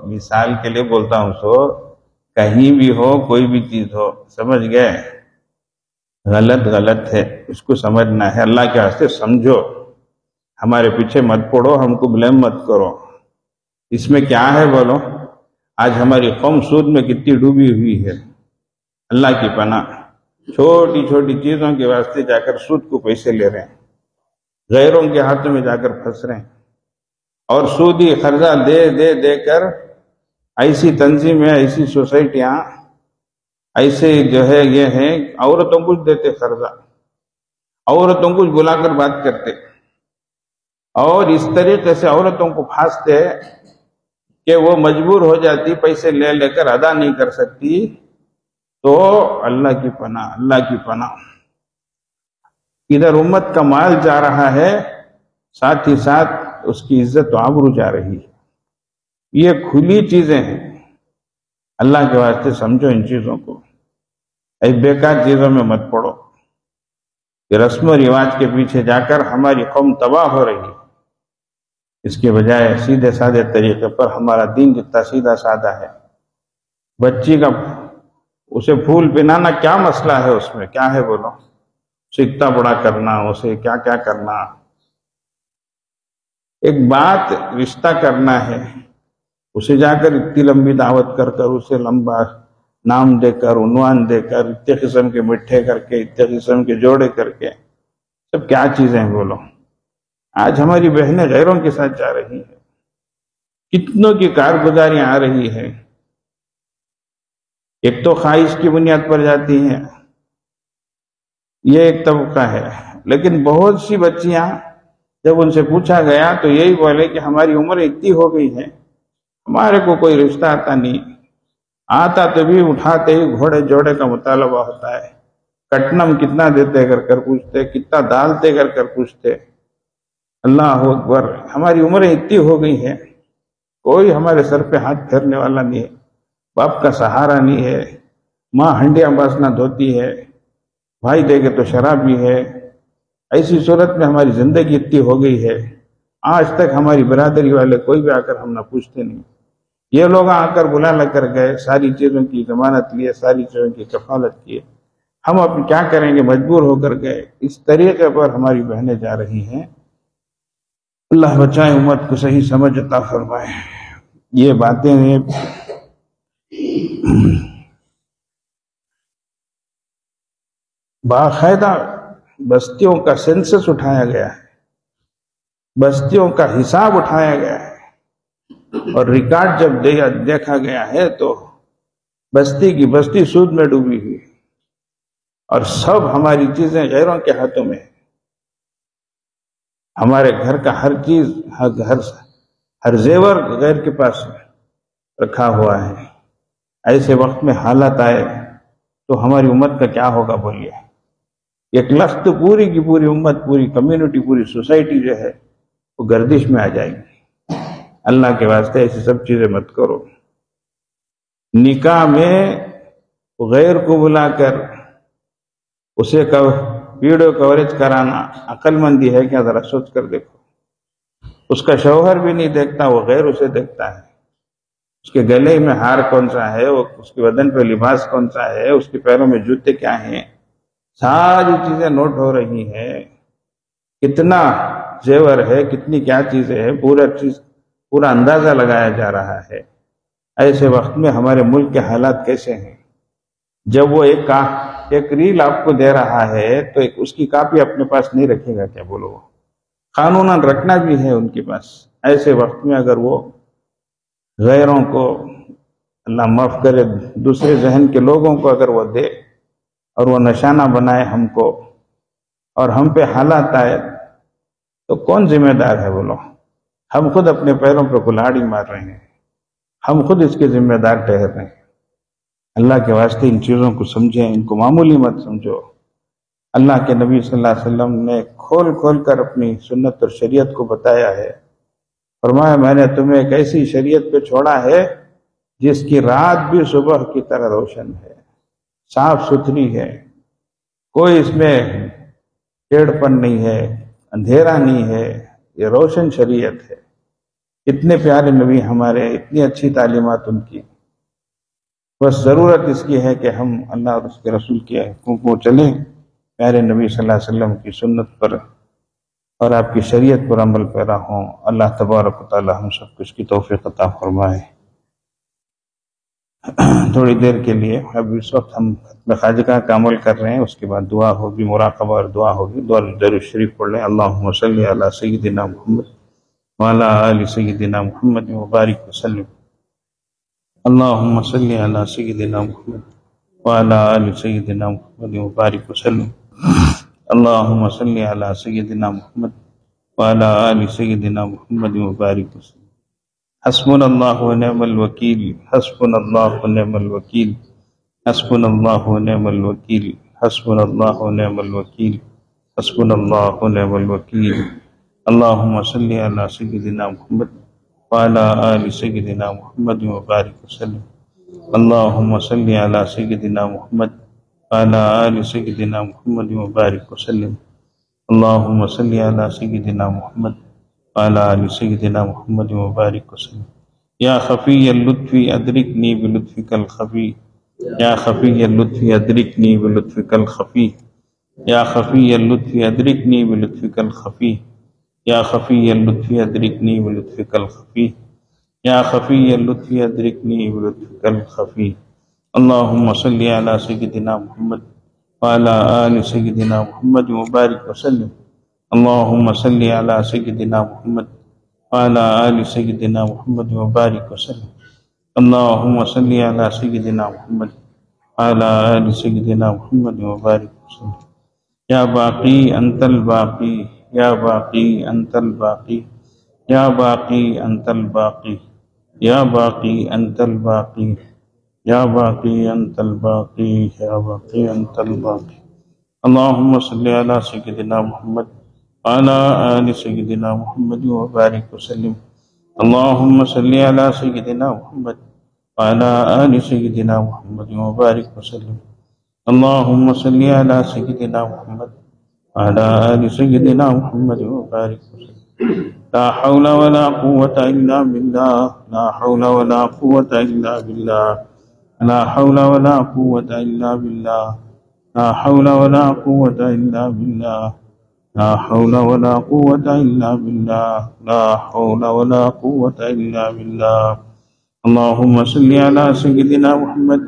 مثال کے لیے بولتا ہوں سو کہیں بھی ہو کوئی بھی چیز ہو، سمجھ گئے غلط غلط ہے، اس کو سمجھنا ہے. اللہ کے واسطے سمجھو، ہمارے پیچھے مت پڑو، ہم کو بلیم مت کرو. اس میں کیا ہے بولو؟ آج ہماری قوم سود میں کتنی ڈوبی ہوئی ہے. اللہ کی پناہ، چھوٹی چھوٹی چیزوں کے واسطے جا کر سود کو پیسے لے رہے ہیں، غیروں کے ہاتھوں میں جا کر پھنس رہے ہیں، اور سودی قرضہ دے دے دے کر ایسی تنظیمیں، ایسی سوسائٹیاں، ایسے جو ہے یہ ہیں عورتوں کو دیتے قرضہ، عورتوں کو بلا کر بات کرتے، اور اس طریقے سے عورتوں کو پھانستے کہ وہ مجبور ہو جاتی پیسے لے لے کر ادا نہیں کر سکتی. تو اللہ کی پناہ، اللہ کی پناہ. ادھر امت کا مال جا رہا ہے، ساتھ ہی ساتھ اس کی عزت و آبرو جا رہی ہے. یہ کھلی چیزیں ہیں، اللہ کے واسطے سمجھو ان چیزوں کو. ایک بیکار چیزوں میں مت پڑو. یہ رسم و رواج کے پیچھے جا کر ہماری قوم تباہ ہو رہی ہے. اس کے بجائے سیدھے سادے طریقے پر ہمارا دین جتنا سیدھا سادہ ہے. بچی کا اسے پھول پہنانا کیا مسئلہ ہے، اس میں کیا ہے بولو؟ اسے اتنا بڑا کرنا، اسے کیا کیا کرنا. ایک بات رشتہ کرنا ہے، اسے جا کر اتنی لمبی دعوت کر کر، اسے لمبا نام دے کر، عنوان دے کر، اتنے قسم کے مٹھے کر کے، اتنے قسم کے جوڑے کر کے، سب کیا چیزیں ہیں بولو؟ آج ہماری بہنیں غیروں کے ساتھ جا رہی ہیں، کتنوں کی کارگزاریاں آ رہی ہے. ایک تو خواہش کی بنیاد پر جاتی ہیں، یہ ایک طبقہ ہے. لیکن بہت سی بچیاں جب ان سے پوچھا گیا تو یہی بولے کہ ہماری عمر اتنی ہو گئی ہے، ہمارے کو کوئی رشتہ آتا نہیں، آتا تو بھی اٹھاتے ہی گھوڑے جوڑے کا مطالبہ ہوتا ہے. کٹنم کتنا دیتے کر کر پوچھتے، کتنا ڈالتے کر کر پوچھتے. اللہ اکبر. ہماری عمریں اتنی ہو گئی ہیں، کوئی ہمارے سر پہ ہاتھ پھیرنے والا نہیں ہے، باپ کا سہارا نہیں ہے، ماں ہنڈیاں باسنا دھوتی ہے، بھائی دے کے تو شراب بھی ہے. ایسی صورت میں ہماری زندگی اتنی ہو گئی ہے، آج تک ہماری برادری والے کوئی بھی آ کر ہم نہ پوچھتے نہیں. یہ لوگ آ کر بلا لگ کر گئے، ساری چیزوں کی ضمانت لیے، ساری چیزوں کی کفالت کیے، ہم اب کیا کریں گے، مجبور ہو کر گئے. اس طریقے پر ہماری بہنیں جا رہی ہیں. اللہ بچائے، امت کو صحیح سمجھ عطا فرمائے. یہ باتیں ہیں. باقاعدہ بستیوں کا سینسس اٹھایا گیا ہے، بستیوں کا حساب اٹھایا گیا ہے، اور ریکارڈ جب دیکھا گیا ہے تو بستی کی بستی سود میں ڈوبی ہوئی، اور سب ہماری چیزیں غیروں کے ہاتھوں میں. ہمارے گھر کا ہر چیز، ہر زیور غیر کے پاس رکھا ہوا ہے. ایسے وقت میں حالت آئے تو ہماری امت کا کیا ہوگا بولیے؟ ایک لخت پوری کی پوری امت، پوری کمیونٹی، پوری سوسائٹی جو ہے وہ گردش میں آ جائے گی. اللہ کے واسطے ایسی سب چیزیں مت کرو. نکاح میں غیر کو بلا کر اسے ویڈیو کوریج کرانا عقل مندی ہے کیا؟ ذرا سوچ کر دیکھو. اس کا شوہر بھی نہیں دیکھتا، وہ غیر اسے دیکھتا ہے۔ اس کے گلے میں ہار کون سا ہے، اس کے بدن پہ لباس کون سا ہے، اس کے پیروں میں جوتے کیا ہیں، ساری چیزیں نوٹ ہو رہی ہیں۔ کتنا زیور ہے، کتنی کیا چیزیں ہیں، پورا اندازہ لگایا جا رہا ہے۔ ایسے وقت میں ہمارے ملک کے حالات کیسے ہیں؟ جب وہ ایک ریل آپ کو دے رہا ہے تو اس کی کاپی اپنے پاس نہیں رکھے گا کیا؟ بولو، قانوناً رکھنا بھی ہے ان کے پاس۔ ایسے وقت میں اگر وہ غیروں کو، اللہ معاف کرے، دوسرے ذہن کے لوگوں کو اگر وہ دے اور وہ نشانہ بنائے ہم کو اور ہم پہ حالات آئے تو کون ذمہ دار ہے؟ بولو، ہم خود اپنے پیروں پہ کلاڑی مار رہے ہیں، ہم خود اس کے ذمہ دار ٹھہر رہے ہیں۔ اللہ کے واسطے ان چیزوں کو سمجھیں، ان کو معمولی مت سمجھو۔ اللہ کے نبی صلی اللہ علیہ وسلم نے کھول کھول کر اپنی سنت اور شریعت کو بتایا ہے۔ فرمایا میں نے تمہیں ایک ایسی شریعت پہ چھوڑا ہے جس کی رات بھی صبح کی طرح روشن ہے، صاف ستھری ہے، کوئی اس میں ٹیڑھ پن نہیں ہے، اندھیرا نہیں ہے، یہ روشن شریعت ہے۔ اتنے پیارے نبی ہمارے، اتنی اچھی تعلیمات ان کی، بس ضرورت اس کی ہے کہ ہم اللہ اور اس کے رسول کے حکم کو چلیں، پیارے نبی صلی اللہ علیہ وسلم کی سنت پر اور آپ کی شریعت پر عمل پیرا ہوں۔ اللہ تبارک و تعالی ہم سب کو اس کی توفیق عطا فرمائے۔ تھوڑی دیر کے لیے اب اس وقت ہم ختم خواجہ کا عمل کر رہے ہیں، اس کے بعد دعا ہوگی، مراقبہ اور دعا ہوگی۔ درود شریف پڑھ لیں۔ اللہم صلی علی سیدنا محمد وعلی آل سیدنا محمد وبارک وسلم۔ اللہم صلی علی سیدنا محمد وعلی آل سیدنا محمد وبارک وسلم۔ اللہم صلی علی سیدنا محمد وعلی آل سیدنا محمد وبارک وسلم۔ حسبنا اللہ ونعم الوکیل، حسبنا اللہ ونعم الوکیل، حسبنا اللہ ونعم الوکیل، حسبنا اللہ ونعم الوکیل، حسبنا اللہ ونعم الوکیل۔ اللہم صلی علی سیدنا محمد وعلی آل سیدنا محمد وبارک وسلم۔ اللہم صلی علی سیدنا محمد وعلی آل سیدنا محمد وبارک وسلم۔ اللہم صلی علی سیدنا محمد وعلی آل سیدنا محمد وبارک وسلم۔ یا خفی اللطف ادرکنی بلطفک الخفی، یا خفی اللطف ادرکنی بلطفک الخفی، یا خفی اللطف ادرکنی بلطفک الخفی، یا خفی اللطف ادرکنی بلطفک الخفی، یا خفی اللطف ادرکنی بلطفک الخفی۔ اللہم صلی علی سیدنا محمد وعلی آل سیدنا محمد وبارک وسلم۔ اللہم صلی علی سیدنا محمد وعلی آل سیدنا محمد وبارک وسلم۔ اللہم صلی علی سیدنا محمد وعلی آل سیدنا محمد وبارک وسلم۔ یا باقی انت الباقی، یا باقی انت الباقی، یا باقی انت الباقی، یا باقی انت الباقی، یا باقی انت الباقی، یا باقی انت الباقی۔ اللہم صلی علی سیدنا محمد وعلی آل سیدنا محمد وبارک وسلم۔ اللہم صلی علی سیدنا محمد وعلی آل سیدنا محمد وبارک وسلم۔ اللہم صلی علی سیدنا محمد وعلی آل سیدنا محمد وبارک وسلم۔ لا حول ولا قوة الا باللہ، لا حول ولا قوة الا باللہ، لا حول ولا قوة الا باللہ، لا حول ولا قوة الا باللہ، لا حول ولا قوة الا باللہ، لا حول ولا قوة الا باللہ۔ اللہم صلی علی سیدنا محمد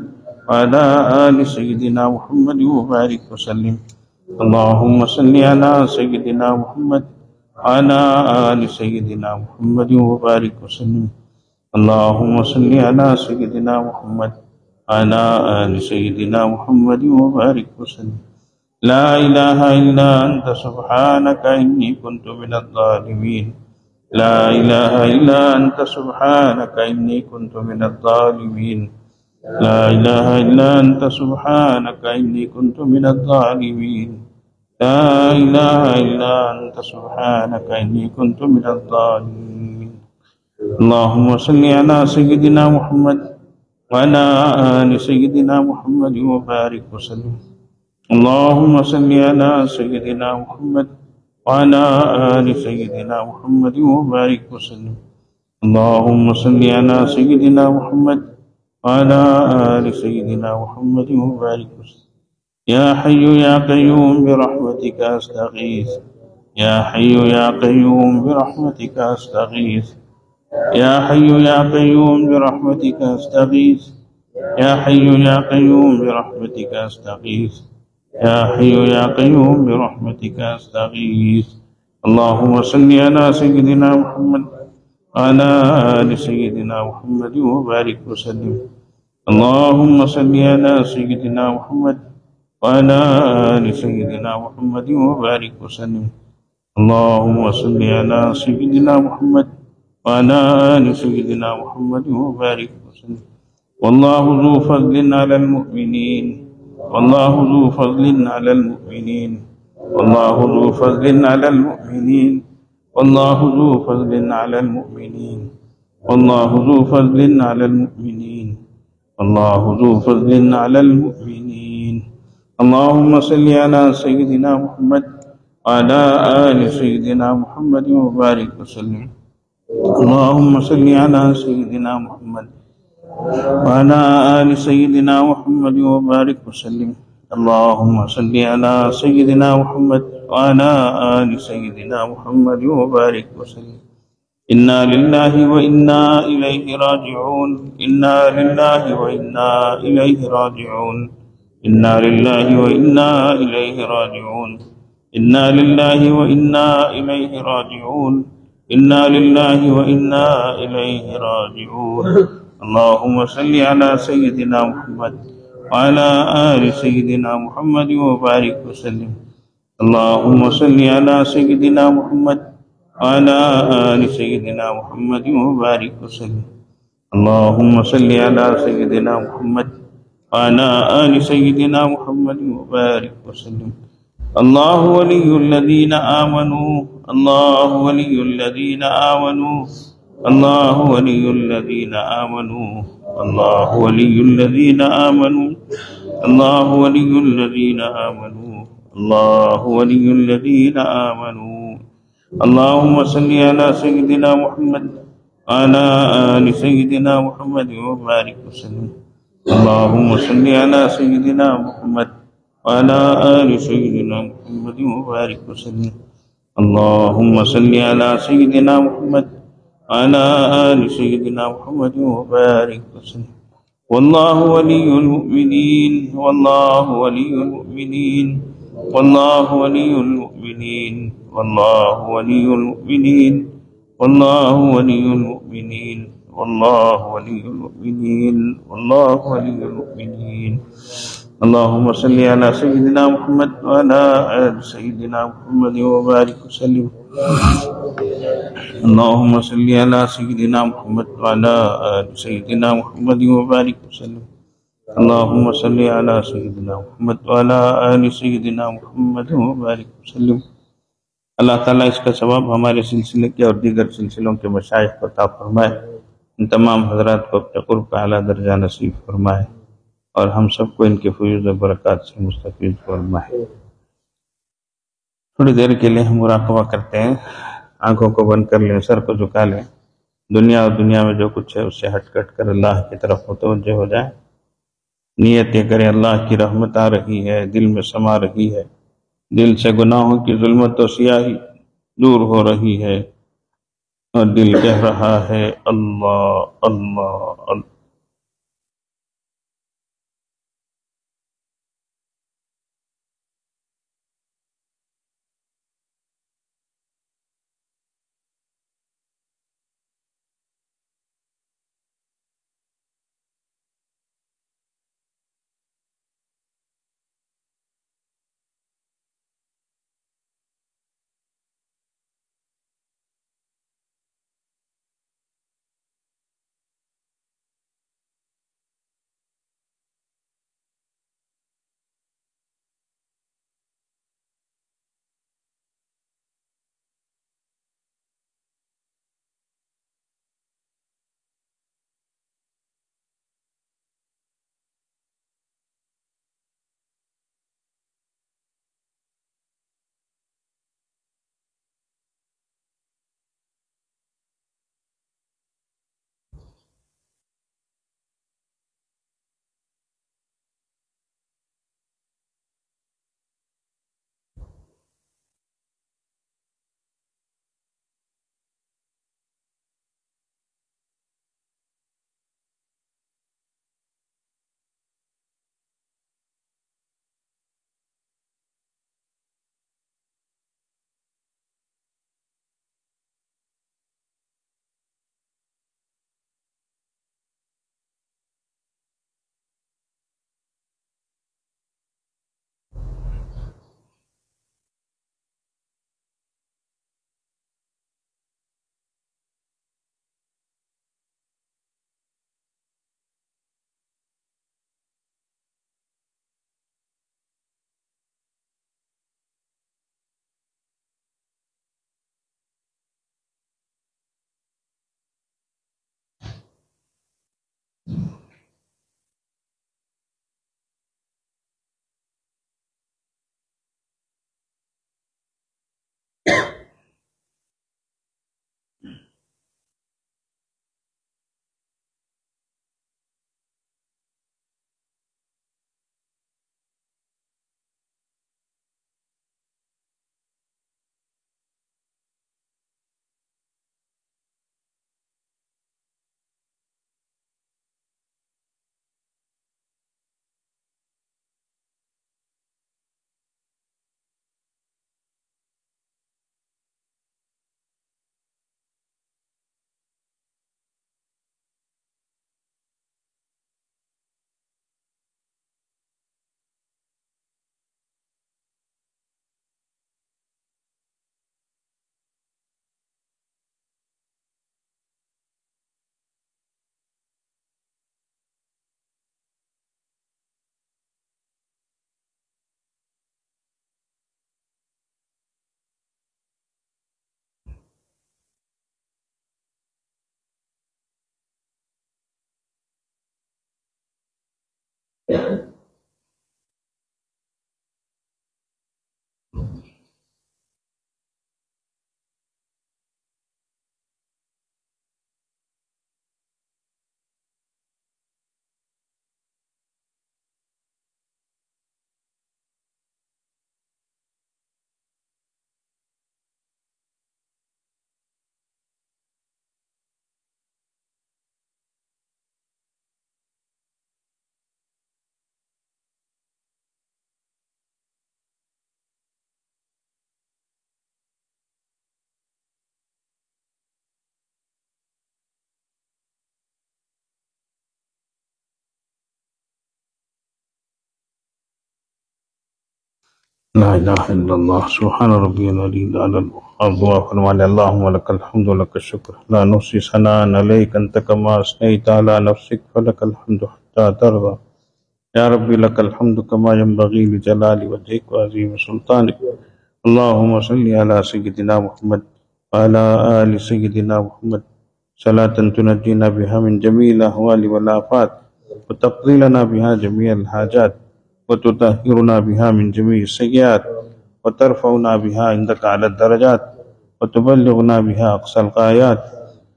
وعلی آل سیدنا محمد وبارک وسلم۔ اللہم صلی علی سیدنا محمد وعلی آل سیدنا محمد وبارک وسلم۔ اللہم صلی علی سیدنا محمد وعلی آل سیدنا محمد وبارک وسلم۔ لا الہ الا انت سبحانک انی کنت من الظالمین، لا الہ الا انت سبحانک انی کنت من الظالمین، لا الہ الا انت سبحانک انی کنت من الظالمین، لا الہ الا انت سبحانک انی کنت من الظالمین۔ اللہم صلی علی سیدنا محمد وعلی آل سیدنا محمد وبارک وسلم۔ اللہم صلی علی سیدنا محمد وعلى آل سيدنا محمد وبارك وسلم. اللهم صل على سيدنا محمد وعلى آل سيدنا محمد وبارك وسلم. يا حي يا قيوم برحمتك أستغيث. يا حي يا قيوم برحمتك أستغيث. يا حي يا قيوم برحمتك أستغيث. يا حي يا قيوم برحمتك أستغيث. يا حي يا قيوم برحمتك أستغيث. اللهم صل على سيدنا محمد وعلى آل سيدنا محمد وبارك وسلم. اللهم صل على سيدنا محمد وعلى آل سيدنا محمد وبارك وسلم. اللهم صل على سيدنا محمد وعلى آل سيدنا محمد وبارك وسلم. والله ذو فضل على المؤمنين. والله ذو فضل على المؤمنين. والله ذو فضل على المؤمنين. والله ذو فضل على المؤمنين. والله ذو فضل على المؤمنين. والله ذو فضل على المؤمنين. اللهم صل على سيدنا محمد وعلى آل سيدنا محمد وبارك وسلم. اللهم صل على سيدنا محمد وعلى آل سيدنا محمد وبارك وسلم. اللهم صل على سيدنا محمد وعلى آل سيدنا محمد وبارك وسلم. إنا لله وإنا إليه راجعون. إنا لله وإنا إليه راجعون. إنا لله وإنا إليه راجعون. إنا لله وإنا إليه راجعون. إنا لله وإنا إليه راجعون. اللهم صل على سيدنا محمد وعلى آل سيدنا محمد وبارك وسلم. اللهم صل على سيدنا محمد وعلى آل سيدنا محمد وبارك وسلم. اللهم صل على سيدنا محمد وعلى آل سيدنا محمد وبارك وسلم. الله ولي الذين آمنوا. الله ولي الذين آمنوا. الله ولي الذين آمنوا. الله ولي الذين آمنوا. الله ولي الذين آمنوا. الله ولي الذين آمنوا. اللهم صل على سيدنا محمد وعلى آل سيدنا محمد وبارك وسلم. اللهم صل على سيدنا محمد وعلى آل سيدنا محمد وبارك وسلم. اللهم صل على سيدنا محمد وعلى آل سيدنا محمد وبارك وسلم. والله ولي المؤمنين. والله ولي المؤمنين. والله ولي المؤمنين. والله ولي المؤمنين. والله ولي المؤمنين. والله ولي المؤمنين. والله ولي المؤمنين. اللهم صل على سيدنا محمد وعلى آل سيدنا محمد وبارك وسلم. اللهم صل على سيدنا محمد وعلى آل سيدنا محمد وبارك وسلم. اللهم صل على سيدنا محمد وعلى آل سيدنا محمد وبارك وسلم. اللہ تعالیٰ اس کا ثواب ہمارے سلسلے کے اور دیگر سلسلوں کے مشائخ کو عطا فرمائے. ان تمام حضرات کو اپنے قرب کا اعلیٰ درجہ نصیب فرمائے اور ہم سب کو ان کے فیوز و برکات سے مستفید فرمائے. تھوڑی دیر کے لیے ہم مراقبہ کرتے ہیں. آنکھوں کو بند کر لیں، سر کو جھکا لیں. دنیا اور دنیا میں جو کچھ ہے اس سے ہٹ کٹ کر اللہ کی طرف متوجہ ہو جائیں. نیت یہ کریں اللہ کی رحمت آ رہی ہے، دل میں سما رہی ہے، دل سے گناہوں کی ظلمت و سیاہی دور ہو رہی ہے اور دل کہہ رہا ہے اللہ اللہ اللہ. لا الہ الا اللہ سبحان ربی العلی الاعلی اللہ فرمانے اللہم لک الحمد ولک الشکر لا نحصی ثناء علیک انت کما اثنیت علی نفسک فلک الحمد حتی ترضى یا ربی لک الحمد کما ينبغی لجلال وجهک وعظیم سلطانک اللہم صلی علی سیدنا محمد وعلی آل سیدنا محمد صلاة تنجینا بها من جمیع الاحوال والآفات وتقضی لنا بها جمیع الحاجات وتطهرنا بها من جميع السيئات وترفعنا بها عندك على الدرجات وتبلغنا بها أقصى الغايات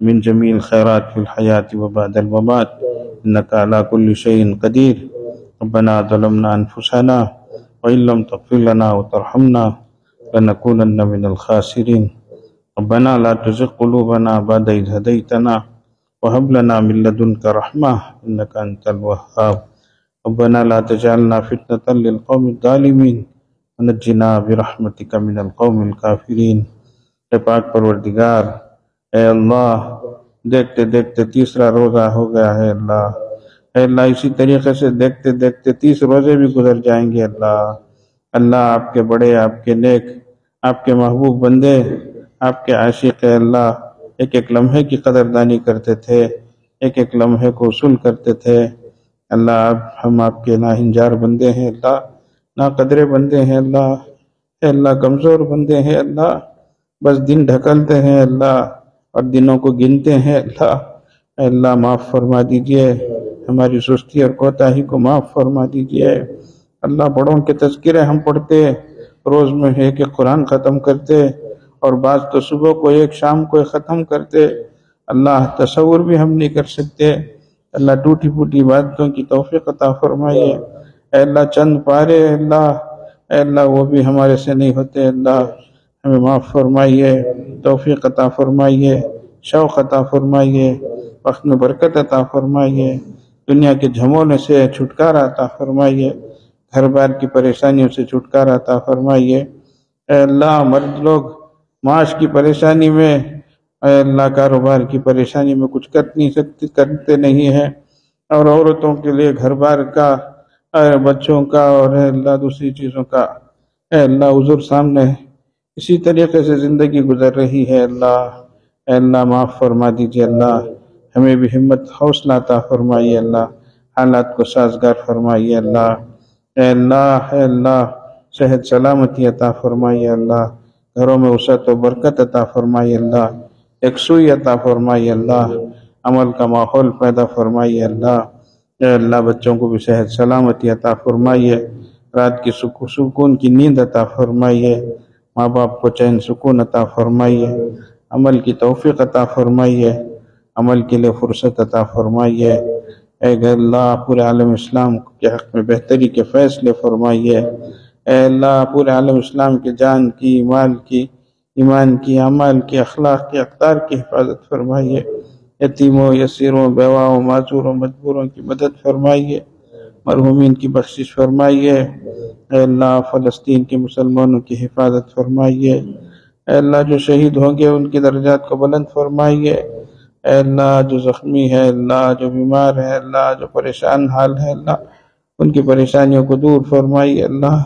من جميع الخيرات في الحياة وبعد الممات إنك على كل شيء قدير ربنا ظلمنا أنفسنا وإن لم تغفر لنا وترحمنا لنكونن من الخاسرين ربنا لا تزغ قلوبنا بعد إذ هديتنا وهب لنا من لدنك رحمة إنك أنت الوهاب ربنا لا تجعلنا فتنة للقوم الظالمين ونجنا برحمتك من القوم الكافرين اے پاک پروردگار، اے اللہ دیکھتے دیکھتے تیسرا روزہ ہو گیا ہے اللہ، اے اللہ اسی طریقے سے دیکھتے دیکھتے 30 روزے بھی گزر جائیں گے اللہ۔ اللہ آپ کے بڑے، آپ کے نیک، آپ کے محبوب بندے، آپ کے عاشق اللہ ایک ایک لمحے کی قدردانی کرتے تھے، ایک ایک لمحے کو وصول کرتے تھے۔ اللہ ہم آپ کے ناہنجار بندے ہیں اللہ، ناقدرے بندے ہیں اللہ، اے اللہ کمزور بندے ہیں اللہ، بس دن ڈھکلتے ہیں اللہ اور دنوں کو گنتے ہیں اللہ۔ اے اللہ معاف فرما دیجئے، ہماری سستی اور کوتاہی کو معاف فرما دیجئے۔ اللہ بڑوں کے تذکرے ہم پڑھتے، روز میں ایک قرآن ختم کرتے، اور بعض تو صبح کو ایک شام کو ختم کرتے۔ اللہ تصور بھی ہم نہیں کر سکتے۔ اللہ ٹوٹی پھوٹی باتوں کی توفیق عطا فرمائیے۔ اے اللہ چند پارے اللہ، اے اللہ وہ بھی ہمارے سے نہیں ہوتے اللہ، ہمیں معاف فرمائیے، توفیق عطا فرمائیے، شوق عطا فرمائیے، وقت میں برکت عطا فرمائیے، دنیا کے جھمونے سے چھٹکارا عطا فرمائیے، گھر بار کی پریشانیوں سے چھٹکارا عطا فرمائیے۔ اے اللہ مرد لوگ معاش کی پریشانی میں، اے اللہ کاروبار کی پریشانی میں کچھ کرتے نہیں ہیں، اور عورتوں کے لیے گھر بار کا، بچوں کا، اور اے اللہ دوسری چیزوں کا، اے اللہ حضور سامنے اسی طریقے سے زندگی گزر رہی ہے اللہ۔ اے اللہ معاف فرما دیجئے اللہ، ہمیں بھی ہمت حوصلہ عطا فرمائیے اللہ، حالات کو سازگار فرمائیے اللہ۔ اے اللہ صحت سلامتی عطا فرمائیے اللہ، گھروں میں وسعت و برکت عطا فرمائیے اللہ، یکسوئی عطا فرمائیے اللہ، عمل کا ماحول پیدا فرمائیے اللہ۔ اے اللہ بچوں کو بھی صحت سلامتی عطا فرمائیے، رات کی سکون کی نیند عطا فرمائیے، ماں باپ کو چین سکون عطا فرمائیے، عمل کی توفیق عطا فرمائیے، عمل کے لیے فرصت عطا فرمائیے۔ اے اللہ پورے عالم اسلام کے حق میں بہتری کے فیصلے فرمائیے۔ اے اللہ پورے عالم اسلام کے جان کی، مال کی، ایمان کی، اعمال کی، اخلاق کی، اقدار کی حفاظت فرمائیے۔ یتیموں، یسیروں، بیواؤں، معذوروں، مجبوروں کی مدد فرمائیے، مرحومین کی بخشش فرمائیے۔ اے اللہ فلسطین کے مسلمانوں کی حفاظت فرمائیے۔ اے اللہ جو شہید ہوں گے ان کی درجات کو بلند فرمائیے۔ اے اللہ جو زخمی ہے، اللہ جو بیمار ہے، اللہ جو پریشان حال ہے، اللہ ان کی پریشانیوں کو دور فرمائیے اللہ۔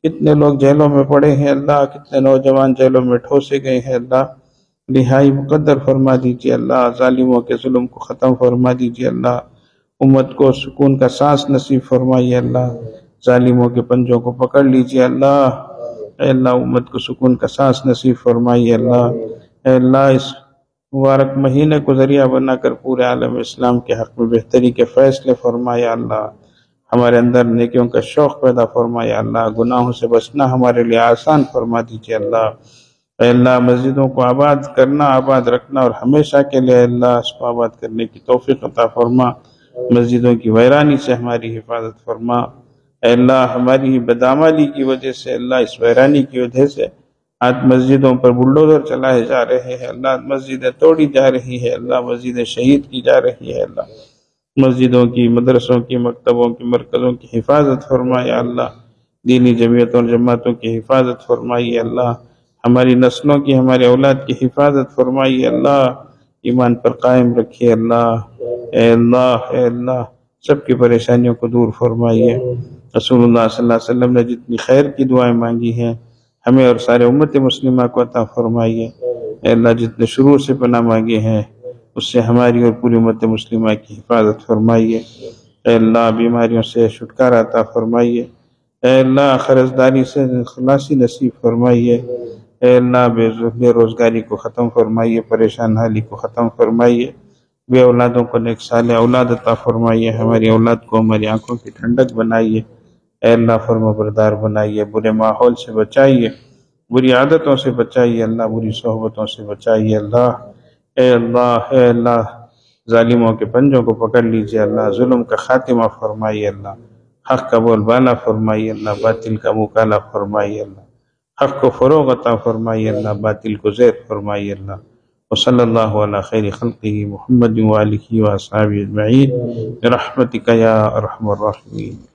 کتنے لوگ جیلوں میں پڑے ہیں اللہ، کتنے نوجوان جیلوں میں ٹھوسے گئے ہیں اللہ، رہائی مقدر فرما دیجیے اللہ، ظالموں کے ظلم کو ختم فرما دیجیے اللہ، امت کو سکون کا سانس نصیب فرمائیے اللہ، ظالموں کے پنجوں کو پکڑ لیجیے اللہ۔ اے اللہ امت کو سکون کا سانس نصیب فرمائیے اللہ۔ اے اللہ اس مبارک مہینے کو ذریعہ بنا کر پورے عالم اسلام کے حق میں بہتری کے فیصلے فرمائے اللہ۔ ہمارے اندر نیکیوں کا شوق پیدا فرما یا اللہ، گناہوں سے بچنا ہمارے لیے آسان فرما دیجیے اللہ۔ اے اللہ، مسجدوں کو آباد کرنا، آباد رکھنا اور ہمیشہ کے لیے اللہ اس کو آباد کرنے کی توفیق عطا فرما۔ مسجدوں کی ویرانی سے ہماری حفاظت فرما۔ اے اللہ، ہماری ہی بدعملی کی وجہ سے اللہ، اس ویرانی کی وجہ سے آج مسجدوں پر بلڈوزر چلائے جا رہے ہیں اللہ، مسجدیں توڑی جا رہی ہے اللہ، مسجدیں شہید کی جا رہی ہے اللہ۔ مسجدوں کی، مدرسوں کی، مکتبوں کی، مرکزوں کی حفاظت فرمائے اللہ، دینی جمعیتوں اور جماعتوں کی حفاظت فرمائیے اللہ، ہماری نسلوں کی، ہمارے اولاد کی حفاظت فرمائیے اللہ، ایمان پر قائم رکھیے اللہ۔ اے اللہ، اے اللہ، سب کی پریشانیوں کو دور فرمائیے۔ رسول اللہ صلی اللہ علیہ وسلم نے جتنی خیر کی دعائیں مانگی ہیں ہمیں اور سارے امت مسلمہ کو عطا فرمائیے۔ اے اللہ، جتنے شروع سے پناہ مانگے ہیں اس سے ہماری اور پوری امت مسلمہ کی حفاظت فرمائیے۔ اے اللہ، بیماریوں سے چھٹکارا عطا فرمائیے۔ اے اللہ، قرضداری سے خلاصی نصیب فرمائیے۔ اے اللہ، بے روزگاری کو ختم فرمائیے، پریشان حالی کو ختم فرمائیے، بے اولادوں کو نیک صالح اولاد عطا فرمائیے، ہماری اولاد کو ہماری آنکھوں کی ٹھنڈک بنائیے۔ اے اللہ، فرما بردار بنائیے، برے ماحول سے بچائیے، بری عادتوں سے بچائیے اللہ، بری صحبتوں سے بچائیے اللہ۔ اے اللہ، اے اللہ، ظالموں کے پنجوں کو پکڑ لیجئے اللہ، ظلم کا خاتمہ فرمائیے اللہ، حق کا بول بالا فرمائیے اللہ، باطل کا منہ کالا فرمائیے اللہ، حق کو فروغ عطا فرمائیے اللہ، باطل کو زیر فرمائیے اللہ۔ وصلی اللہ علی خیر خلقہ محمد وآلہ وصحبہ اجمعین برحمتک یا ارحم الراحمین۔